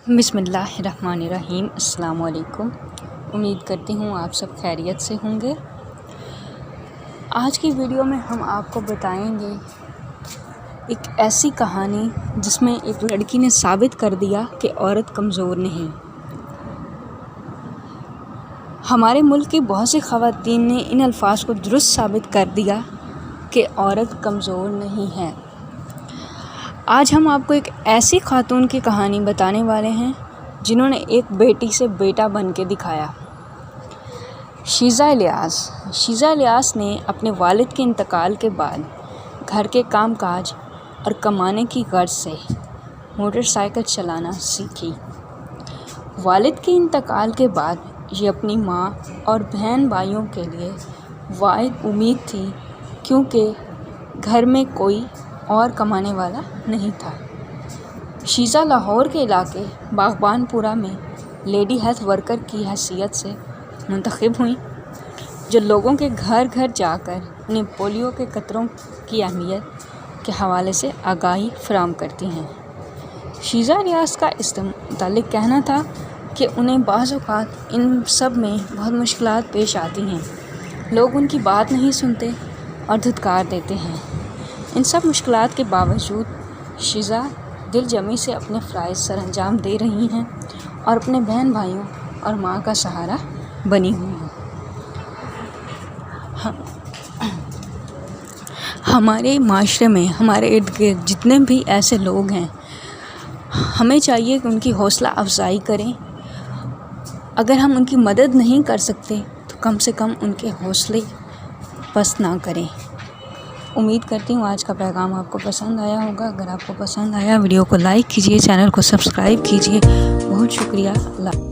बिस्मिल्लाहिर्रहमानिर्रहीम। अस्सलाम वालेकुम। उम्मीद करती हूँ आप सब खैरियत से होंगे। आज की वीडियो में हम आपको बताएंगे एक ऐसी कहानी जिसमें एक लड़की ने साबित कर दिया कि औरत कमज़ोर नहीं। हमारे मुल्क की बहुत सी ख़वातीन ने इन अल्फाज को दुरुस्त साबित कर दिया कि औरत कमज़ोर नहीं है। आज हम आपको एक ऐसी खातून की कहानी बताने वाले हैं जिन्होंने एक बेटी से बेटा बन के दिखाया। शीज़ा इलियास ने अपने वालिद के इंतकाल के बाद घर के कामकाज और कमाने की गर्ज से मोटरसाइकिल चलाना सीखी। वालिद के इंतकाल के बाद ये अपनी माँ और बहन भाइयों के लिए वाहिद उम्मीद थी, क्योंकि घर में कोई और कमाने वाला नहीं था। शीज़ा लाहौर के इलाके बागबानपुरा में लेडी हेल्थ वर्कर की हैसियत से मुंतखब हुई, जो लोगों के घर घर जाकर उन्हें पोलियो के खतरों की अहमियत के हवाले से आगाही फराहम करती हैं। शीज़ा इलियास का इस मुतालिक कहना था कि उन्हें बाज़ औक़ात इन सब में बहुत मुश्किलात पेश आती हैं। लोग उनकी बात नहीं सुनते और धुतकार देते हैं। इन सब मुश्किलात के बावजूद शीज़ा दिलजमी से अपने फ़राइज़ सरअंजाम दे रही हैं और अपने बहन भाइयों और माँ का सहारा बनी हुई हैं। हमारे माशरे में, हमारे इर्द गिर्द जितने भी ऐसे लोग हैं, हमें चाहिए कि उनकी हौसला अफजाई करें। अगर हम उनकी मदद नहीं कर सकते तो कम से कम उनके हौसले पस्त ना करें। उम्मीद करती हूँ आज का पैगाम आपको पसंद आया होगा। अगर आपको पसंद आया, वीडियो को लाइक कीजिए, चैनल को सब्सक्राइब कीजिए। बहुत शुक्रिया। अल्लाह।